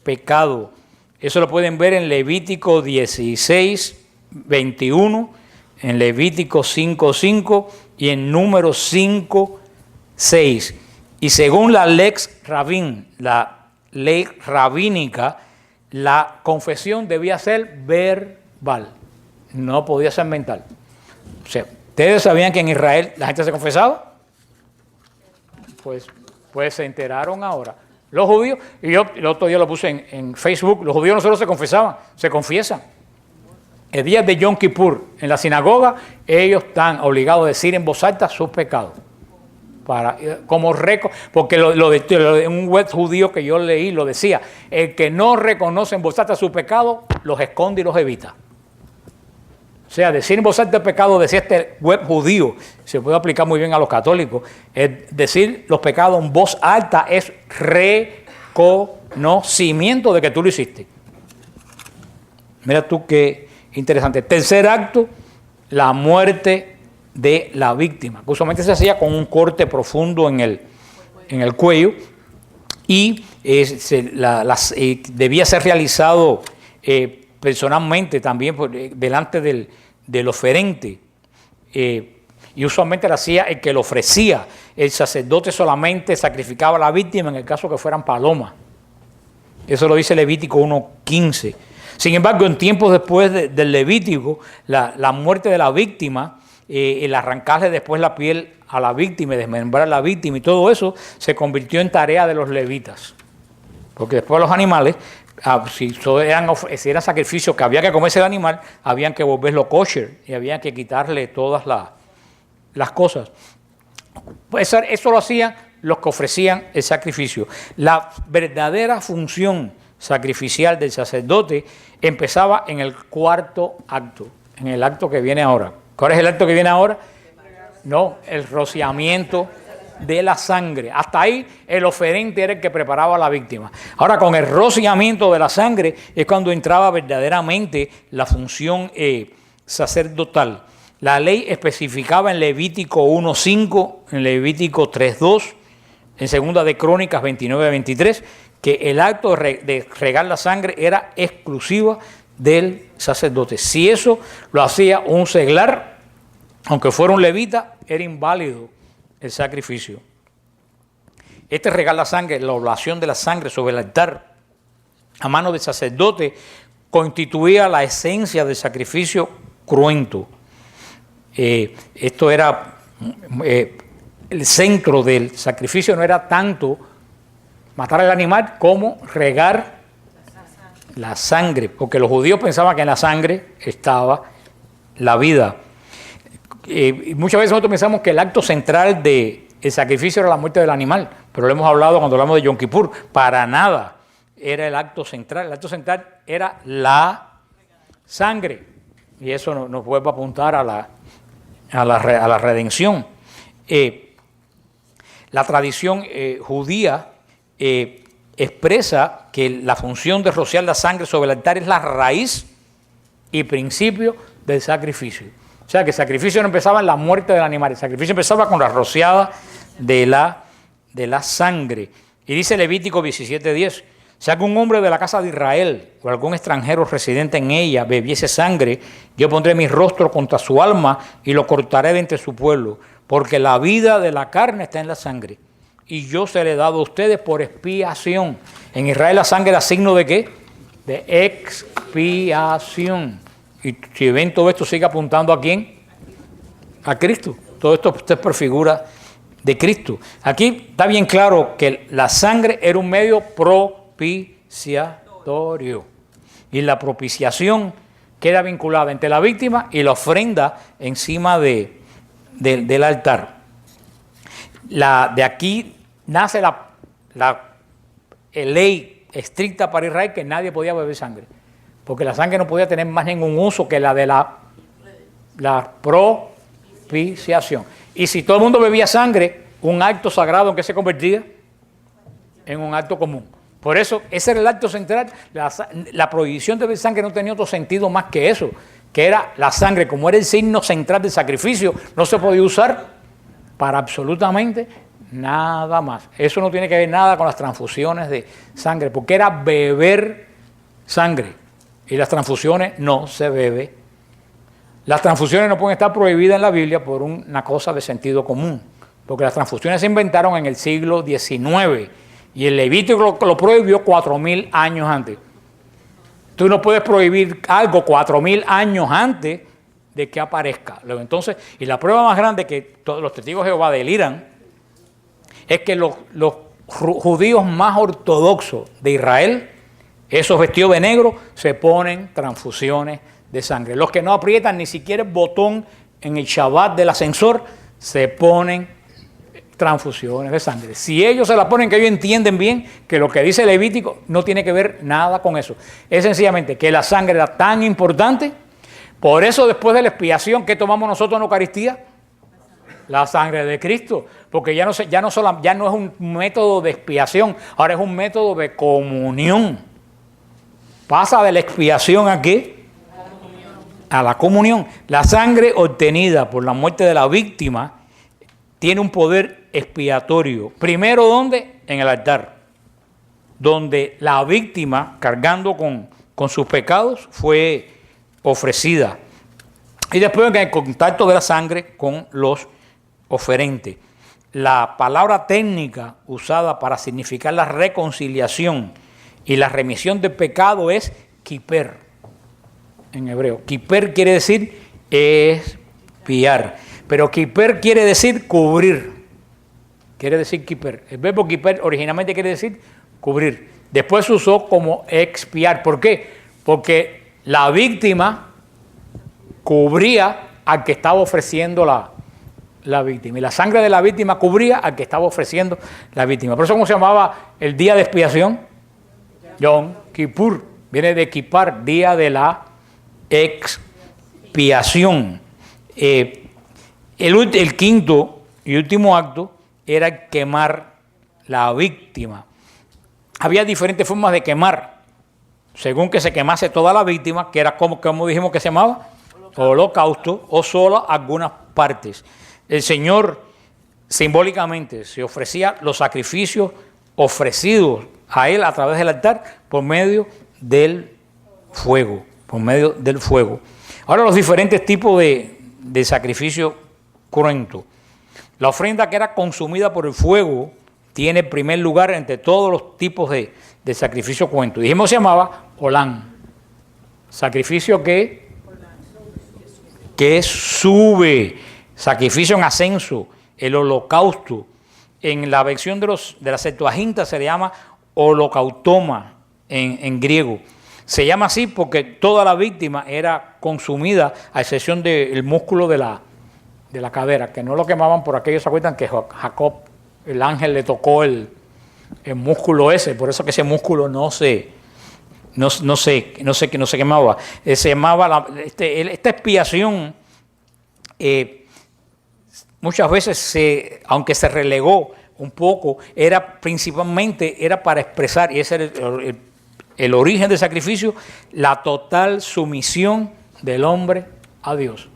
pecado. Eso lo pueden ver en Levítico 16, 21, en Levítico 5, 5 y en Números 5, 6. Y según la lex rabbin, la ley rabínica, la confesión debía ser verbal, no podía ser mental. O sea, ¿ustedes sabían que en Israel la gente se confesaba? Pues se enteraron ahora. Los judíos, y yo el otro día lo puse en Facebook, los judíos no solo se confesaban, se confiesan. El día de Yom Kippur, en la sinagoga, ellos están obligados a decir en voz alta sus pecados. Porque un web judío que yo leí lo decía, el que no reconoce en voz alta su pecado, los esconde y los evita. O sea, decir en voz alta el pecado, decía este web judío, se puede aplicar muy bien a los católicos, decir los pecados en voz alta es reconocimiento de que tú lo hiciste. Mira tú qué interesante. Tercer acto, la muerte de la víctima, que usualmente se hacía con un corte profundo en el cuello y debía ser realizado personalmente también delante del oferente, y usualmente lo hacía el que lo ofrecía. El sacerdote solamente sacrificaba a la víctima en el caso que fueran palomas. Eso lo dice Levítico 1:15. Sin embargo, en tiempos después del Levítico, la muerte de la víctima, el arrancarle después la piel a la víctima, desmembrar a la víctima y todo eso se convirtió en tarea de los levitas. Porque después los animales, si eran sacrificios que había que comerse el animal, habían que volverlo kosher y había que quitarle todas las cosas. Pues eso lo hacían los que ofrecían el sacrificio. La verdadera función sacrificial del sacerdote empezaba en el cuarto acto, en el acto que viene ahora. ¿Cuál es el acto que viene ahora? No, el rociamiento de la sangre. Hasta ahí el oferente era el que preparaba a la víctima. Ahora, con el rociamiento de la sangre es cuando entraba verdaderamente la función sacerdotal. La ley especificaba en Levítico 1:5, en Levítico 3:2, en Segunda de Crónicas 29:23, que el acto de regar la sangre era exclusiva del sacerdote. Si eso lo hacía un seglar, aunque fuera un levita, era inválido el sacrificio. Regar la sangre, la oblación de la sangre sobre el altar a mano del sacerdote, constituía la esencia del sacrificio cruento. Esto era el centro del sacrificio, no era tanto matar al animal como regar la sangre, porque los judíos pensaban que en la sangre estaba la vida. Y muchas veces nosotros pensamos que el acto central del sacrificio era la muerte del animal, pero lo hemos hablado cuando hablamos de Yom Kippur. Para nada era el acto central. El acto central era la sangre. Y eso nos vuelve a apuntar a la redención. La tradición judía expresa que la función de rociar la sangre sobre el altar es la raíz y principio del sacrificio. O sea, que el sacrificio no empezaba en la muerte del animal, el sacrificio empezaba con la rociada de la sangre. Y dice Levítico 17:10, sea que un hombre de la casa de Israel o algún extranjero residente en ella bebiese sangre, yo pondré mi rostro contra su alma y lo cortaré de entre su pueblo, porque la vida de la carne está en la sangre. Y yo se le he dado a ustedes por expiación. En Israel la sangre era signo ¿de qué? De expiación. Y si ven todo esto sigue apuntando ¿a quién? A Cristo. Todo esto es por figura de Cristo. Aquí está bien claro que la sangre era un medio propiciatorio. Y la propiciación queda vinculada entre la víctima y la ofrenda encima del altar. De aquí nace la ley estricta para Israel que nadie podía beber sangre. Porque la sangre no podía tener más ningún uso que la de la propiciación. Y si todo el mundo bebía sangre, un acto sagrado, ¿en qué se convertía? En un acto común. Por eso, ese era el acto central. La prohibición de beber sangre no tenía otro sentido más que eso, que era la sangre, como era el signo central del sacrificio, no se podía usar para absolutamente nada más. Eso no tiene que ver nada con las transfusiones de sangre, porque era beber sangre. Y las transfusiones no se bebe. Las transfusiones no pueden estar prohibidas en la Biblia por una cosa de sentido común, porque las transfusiones se inventaron en el siglo XIX y el Levítico lo prohibió 4.000 años antes. Tú no puedes prohibir algo 4.000 años antes de que aparezca. Entonces, y la prueba más grande que todos los testigos de Jehová deliran es que los judíos más ortodoxos de Israel, esos vestidos de negro, se ponen transfusiones de sangre. Los que no aprietan ni siquiera el botón en el Shabbat del ascensor, se ponen transfusiones de sangre. Si ellos se la ponen, que ellos entienden bien que lo que dice Levítico no tiene que ver nada con eso. Es sencillamente que la sangre era tan importante, por eso después de la expiación, ¿qué tomamos nosotros en la Eucaristía? La sangre de Cristo, porque ya no es un método de expiación, ahora es un método de comunión. Pasa de la expiación ¿a qué? A la comunión. La sangre obtenida por la muerte de la víctima tiene un poder expiatorio. Primero, ¿dónde? En el altar, donde la víctima, cargando con sus pecados, fue ofrecida. Y después en el contacto de la sangre con los oferentes. La palabra técnica usada para significar la reconciliación y la remisión del pecado es kiper, en hebreo. Kiper quiere decir expiar, pero kiper quiere decir cubrir. Quiere decir kiper. El verbo kiper originalmente quiere decir cubrir. Después se usó como expiar. ¿Por qué? Porque la víctima cubría al que estaba ofreciendo la víctima. Y la sangre de la víctima cubría al que estaba ofreciendo la víctima. Por eso, ¿cómo se llamaba el día de expiación? Yom Kippur, viene de Kippar, día de la expiación. El quinto y último acto era quemar la víctima. Había diferentes formas de quemar, según que se quemase toda la víctima, que era como dijimos que se llamaba, holocausto, o solo algunas partes. El Señor simbólicamente se ofrecía los sacrificios ofrecidos a Él a través del altar por medio del fuego, Ahora, los diferentes tipos de sacrificio cruento. La ofrenda que era consumida por el fuego tiene primer lugar entre todos los tipos de sacrificio cruento. Dijimos se llamaba olán, sacrificio que sube, sacrificio en ascenso, el holocausto. en la versión de la Septuaginta se le llama holocaustoma en griego. Se llama así porque toda la víctima era consumida, a excepción del músculo de la cadera, que no lo quemaban por aquello. ¿Se acuerdan que Jacob, el ángel, le tocó el músculo ese? Por eso que ese músculo no se quemaba. Se llamaba esta expiación. Muchas veces, aunque se relegó un poco, principalmente era para expresar, y ese era el origen del sacrificio, la total sumisión del hombre a Dios.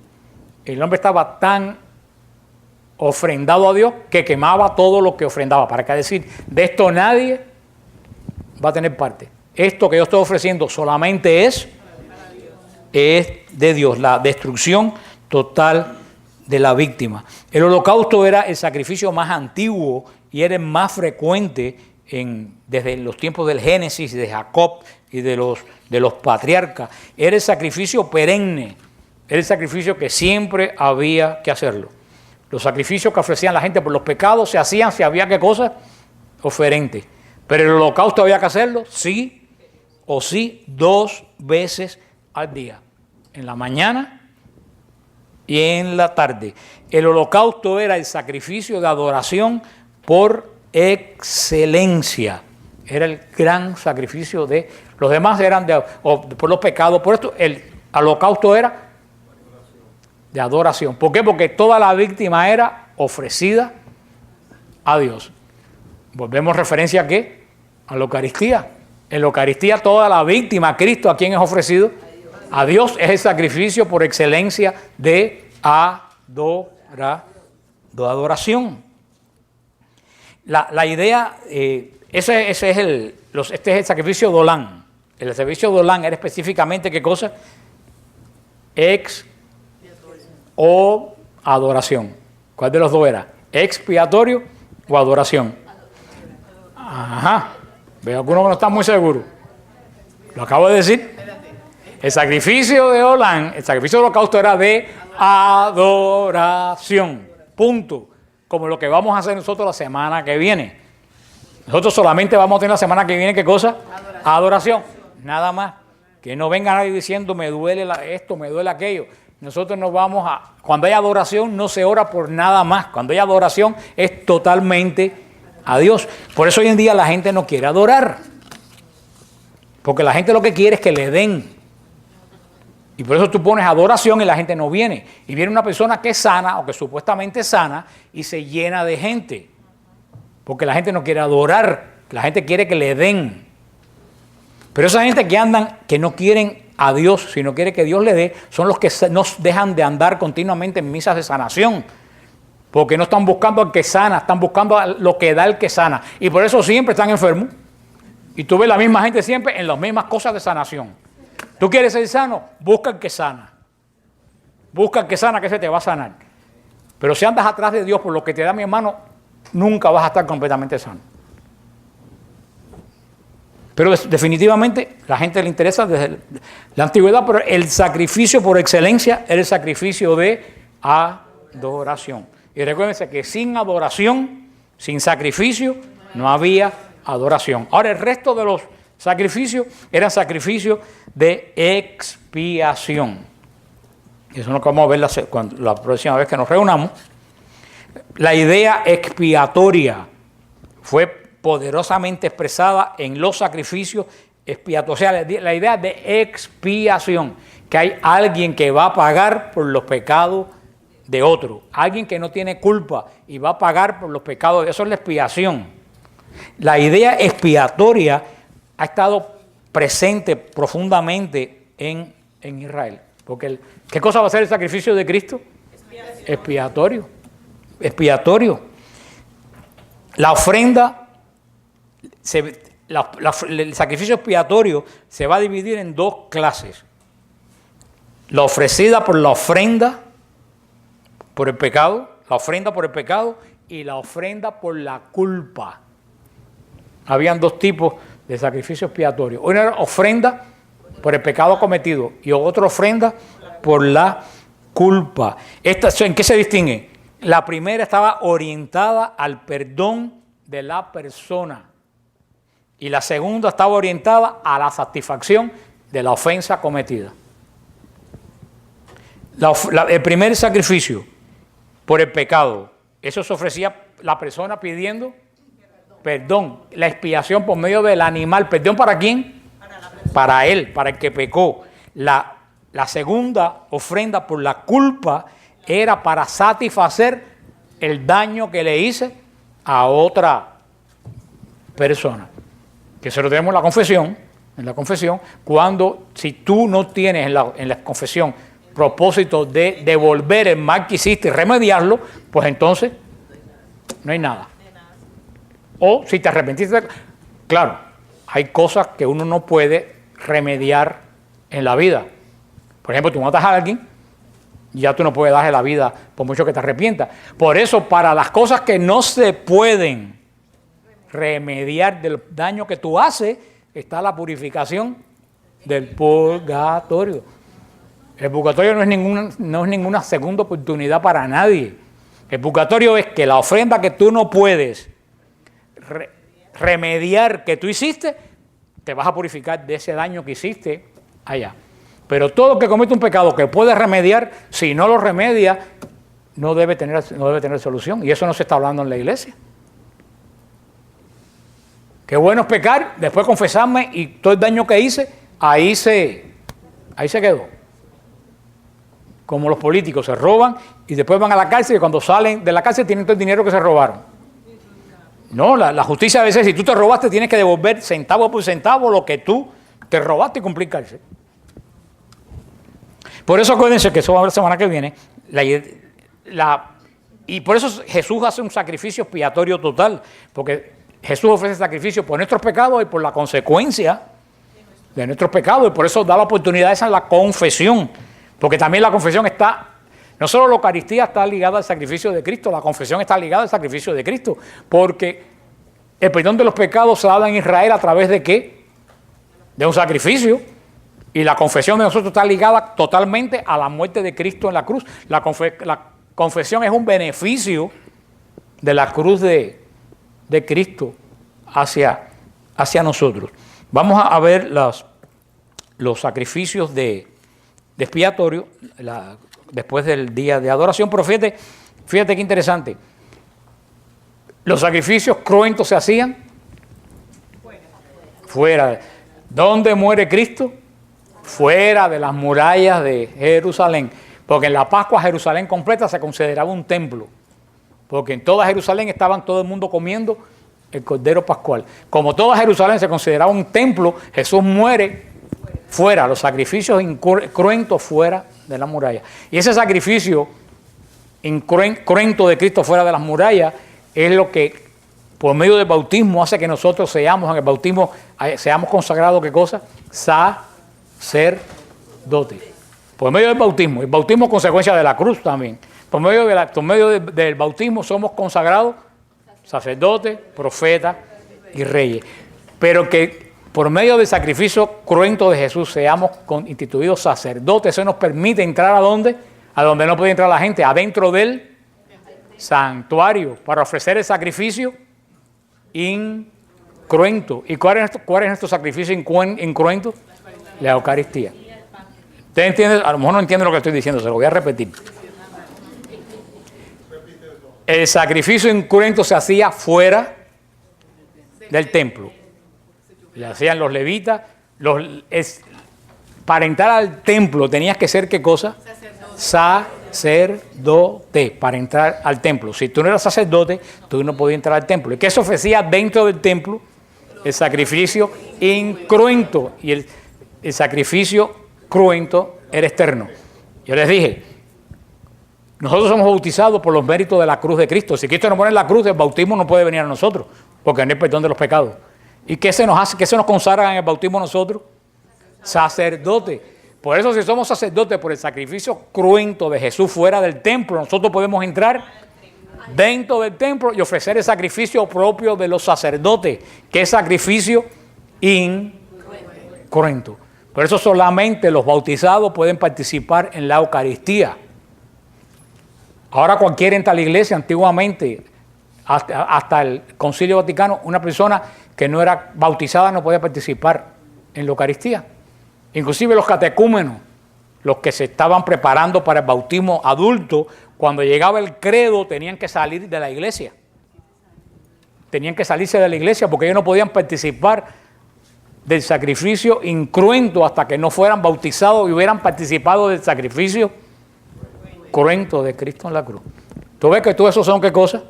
El hombre estaba tan ofrendado a Dios que quemaba todo lo que ofrendaba. ¿Para qué decir? De esto nadie va a tener parte. Esto que yo estoy ofreciendo solamente es de Dios, la destrucción total de la víctima. El holocausto era el sacrificio más antiguo y era el más frecuente desde los tiempos del Génesis, de Jacob y de los patriarcas. Era el sacrificio perenne, era el sacrificio que siempre había que hacerlo. Los sacrificios que ofrecían la gente por los pecados se hacían si había qué cosa, oferente. Pero el holocausto había que hacerlo sí o sí 2 veces al día, en la mañana y en la tarde. El holocausto era el sacrificio de adoración por excelencia. Era el gran sacrificio de... Los demás eran por los pecados. Por esto el holocausto era de adoración. ¿Por qué? Porque toda la víctima era ofrecida a Dios. Volvemos referencia ¿a qué? A la Eucaristía. En la Eucaristía toda la víctima, a Cristo, ¿a quién es ofrecido? A Dios. Es el sacrificio por excelencia de adoración. La idea, este es el sacrificio dolán. El sacrificio dolán era específicamente ¿qué cosa? O adoración. ¿Cuál de los dos era? ¿Expiatorio o adoración? Ajá. Veo algunos que no están muy seguros. Lo acabo de decir. El sacrificio de dolán, el sacrificio de holocausto era de adoración. Punto. Como lo que vamos a hacer nosotros la semana que viene. Nosotros solamente vamos a tener la semana que viene, ¿qué cosa? Adoración. Nada más. Que no venga nadie diciendo, me duele esto, me duele aquello. Nosotros nos vamos a... Cuando hay adoración no se ora por nada más. Cuando hay adoración es totalmente a Dios. Por eso hoy en día la gente no quiere adorar. Porque la gente lo que quiere es que le den. Y por eso tú pones adoración y la gente no viene. Y viene una persona que es sana o que supuestamente es sana y se llena de gente. Porque la gente no quiere adorar. La gente quiere que le den. Pero esa gente que no quieren a Dios, sino quiere que Dios le dé, son los que nos dejan de andar continuamente en misas de sanación. Porque no están buscando al que sana, están buscando lo que da el que sana. Y por eso siempre están enfermos. Y tú ves la misma gente siempre en las mismas cosas de sanación. ¿Tú quieres ser sano? Busca el que sana. Busca el que sana, que se te va a sanar. Pero si andas atrás de Dios por lo que te da, mi hermano, nunca vas a estar completamente sano. Pero definitivamente la gente le interesa desde la antigüedad, pero el sacrificio por excelencia era el sacrificio de adoración. Y recuérdense que sin adoración, sin sacrificio, no había adoración. Ahora el resto de los sacrificios eran sacrificios de expiación. Eso es lo que vamos a ver la próxima vez que nos reunamos. La idea expiatoria fue poderosamente expresada en los sacrificios expiatorios. O sea, la idea de expiación, que hay alguien que va a pagar por los pecados de otro, alguien que no tiene culpa y va a pagar por los pecados. Eso es la expiación. La idea expiatoria ha estado presente profundamente en Israel. Porque ¿qué cosa va a ser el sacrificio de Cristo? Expiatorio. Expiatorio. La ofrenda, el sacrificio expiatorio se va a dividir en 2 clases. La ofrecida por la ofrenda por el pecado, la ofrenda por el pecado y la ofrenda por la culpa. Habían 2 tipos de sacrificio expiatorio. Una era ofrenda por el pecado cometido y otra ofrenda por la culpa. ¿En qué se distingue? La primera estaba orientada al perdón de la persona y la segunda estaba orientada a la satisfacción de la ofensa cometida. El primer sacrificio por el pecado, eso se ofrecía la persona pidiendo perdón, la expiación por medio del animal. ¿Perdón para quién? Para él, para el que pecó. La segunda ofrenda por la culpa era para satisfacer el daño que le hice a otra persona. Que se lo tenemos en la confesión, cuando si tú no tienes en la confesión propósito de devolver el mal que hiciste y remediarlo, pues entonces no hay nada. O si te arrepentiste, claro, hay cosas que uno no puede remediar en la vida. Por ejemplo, tú matas a alguien, ya tú no puedes darle la vida por mucho que te arrepientas. Por eso, para las cosas que no se pueden remediar del daño que tú haces, está la purificación del purgatorio. El purgatorio no es ninguna segunda oportunidad para nadie. El purgatorio es que la ofrenda que tú no puedes remediar que tú hiciste, te vas a purificar de ese daño que hiciste allá. Pero todo el que comete un pecado que puede remediar, si no lo remedia, no debe tener solución. Y eso no se está hablando en la iglesia. Qué bueno es pecar, después confesarme y todo el daño que hice, ahí se quedó. Como los políticos se roban y después van a la cárcel y cuando salen de la cárcel tienen todo el dinero que se robaron. No, la justicia a veces, si tú te robaste, tienes que devolver centavo por centavo lo que tú te robaste y cumplir cárcel. Por eso acuérdense que eso va a haber la semana que viene. Y por eso Jesús hace un sacrificio expiatorio total, porque Jesús ofrece sacrificio por nuestros pecados y por la consecuencia de nuestros pecados, y por eso da la oportunidad esa en la confesión, porque también la confesión está, no solo la Eucaristía está ligada al sacrificio de Cristo, la confesión está ligada al sacrificio de Cristo, porque el perdón de los pecados se da en Israel a través de ¿qué? De un sacrificio, y la confesión de nosotros está ligada totalmente a la muerte de Cristo en la cruz. La confesión es un beneficio de la cruz de Cristo hacia nosotros. Vamos a ver los sacrificios de expiatorio después del día de adoración. Pero fíjate qué interesante. Los sacrificios cruentos se hacían fuera. ¿Dónde muere Cristo? Fuera de las murallas de Jerusalén. Porque en la Pascua Jerusalén completa se consideraba un templo. Porque en toda Jerusalén estaban todo el mundo comiendo el Cordero Pascual. Como toda Jerusalén se consideraba un templo, Jesús muere fuera, los sacrificios cruentos fuera de la muralla. Y ese sacrificio cruento de Cristo fuera de las murallas es lo que por medio del bautismo hace que nosotros seamos, en el bautismo, seamos consagrados, ¿qué cosa? Sacerdote. Por medio del bautismo. El bautismo es consecuencia de la cruz también. Por medio del bautismo somos consagrados sacerdotes, profetas y reyes. Pero que por medio del sacrificio cruento de Jesús seamos instituidos sacerdotes. Eso nos permite entrar ¿a dónde? A donde no puede entrar la gente, adentro del santuario, para ofrecer el sacrificio incruento. ¿Y cuál es nuestro sacrificio incruento? La Eucaristía. ¿Ustedes entienden? A lo mejor no entienden lo que estoy diciendo, se lo voy a repetir. El sacrificio incruento se hacía fuera del templo. Le hacían los levitas. Para entrar al templo tenías que ser, ¿qué cosa? Sacerdote. Para entrar al templo. Si tú no eras sacerdote, tú no podías entrar al templo. ¿Y qué se ofrecía dentro del templo? El sacrificio incruento. Y el sacrificio cruento era externo. Yo les dije, nosotros somos bautizados por los méritos de la cruz de Cristo. Si Cristo nos pone en la cruz, el bautismo no puede venir a nosotros, porque no hay perdón de los pecados. ¿Y qué se nos hace? ¿Qué se nos consagra en el bautismo a nosotros? Sacerdote. Por eso, si somos sacerdotes por el sacrificio cruento de Jesús fuera del templo, nosotros podemos entrar dentro del templo y ofrecer el sacrificio propio de los sacerdotes, que es sacrificio incruento. Por eso solamente los bautizados pueden participar en la Eucaristía. Ahora cualquiera entra a la iglesia. Antiguamente, hasta el Concilio Vaticano, una persona que no era bautizada no podía participar en la Eucaristía. Inclusive los catecúmenos, los que se estaban preparando para el bautismo adulto, cuando llegaba el credo tenían que salir de la iglesia. Tenían que salirse de la iglesia porque ellos no podían participar del sacrificio incruento hasta que no fueran bautizados y hubieran participado del sacrificio cruento de Cristo en la cruz. ¿Tú ves que todo eso son qué cosas?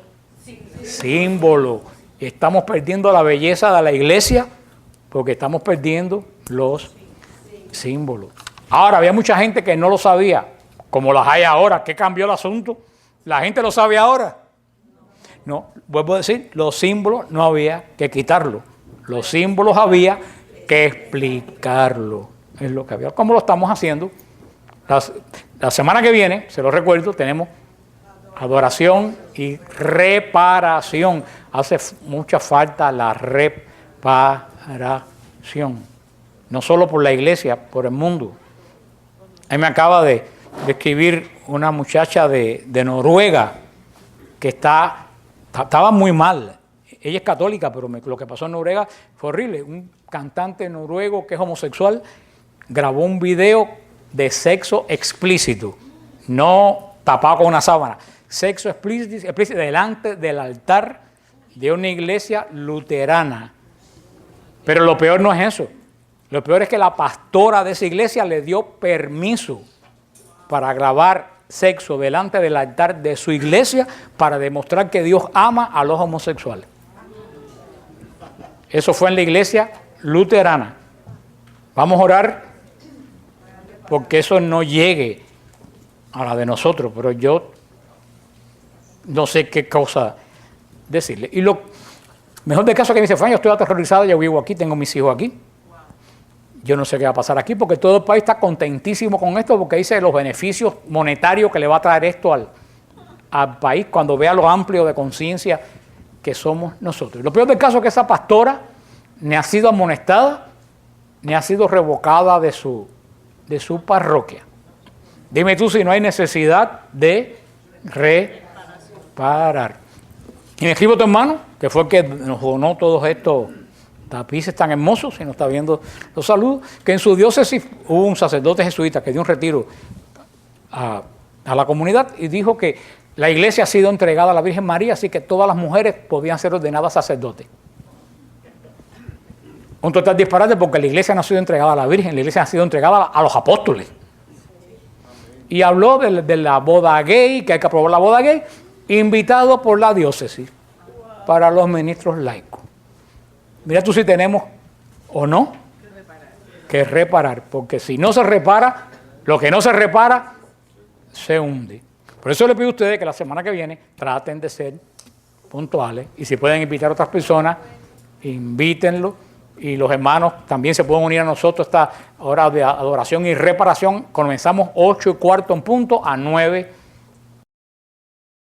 Símbolos. Estamos perdiendo la belleza de la iglesia porque estamos perdiendo los símbolos. Ahora, había mucha gente que no lo sabía, como las hay ahora. ¿Qué cambió el asunto? ¿La gente lo sabe ahora? No, vuelvo a decir, los símbolos no había que quitarlos. Los símbolos había que explicarlo. Es lo que había. ¿Cómo lo estamos haciendo? La semana que viene, se lo recuerdo, tenemos adoración y reparación. Hace mucha falta la reparación. No solo por la iglesia, por el mundo. A mí me acaba de escribir una muchacha de Noruega que estaba muy mal. Ella es católica, pero lo que pasó en Noruega fue horrible. Un cantante noruego que es homosexual grabó un video de sexo explícito, no tapado con una sábana. Sexo explícito delante del altar de una iglesia luterana. Pero lo peor no es eso. Lo peor es que la pastora de esa iglesia le dio permiso para grabar sexo delante del altar de su iglesia para demostrar que Dios ama a los homosexuales. Eso fue en la iglesia luterana. Vamos a orar porque eso no llegue a la de nosotros, pero yo no sé qué cosa decirle. Y lo mejor del caso es que me dice, yo estoy aterrorizado, yo vivo aquí, tengo mis hijos aquí. Yo no sé qué va a pasar aquí porque todo el país está contentísimo con esto porque dice los beneficios monetarios que le va a traer esto al país cuando vea lo amplio de conciencia que somos nosotros. Y lo peor del caso es que esa pastora ni ha sido amonestada ni ha sido revocada de su parroquia. Dime tú si no hay necesidad de reparar. Y me escribo tu hermano, que fue el que nos donó todos estos tapices tan hermosos, si no está viendo los saludos, que en su diócesis hubo un sacerdote jesuita que dio un retiro a la comunidad y dijo que la iglesia ha sido entregada a la Virgen María, así que todas las mujeres podían ser ordenadas sacerdotes. Un total disparate porque la iglesia no ha sido entregada a la Virgen, la iglesia ha sido entregada a los apóstoles. Y habló de la boda gay, que hay que aprobar la boda gay, invitado por la diócesis para los ministros laicos. Mira tú si tenemos o no que reparar, porque si no se repara, lo que no se repara se hunde. Por eso le pido a ustedes que la semana que viene traten de ser puntuales y si pueden invitar a otras personas, invítenlo y los hermanos también se pueden unir a nosotros esta hora de adoración y reparación. Comenzamos 8:15 en punto a 9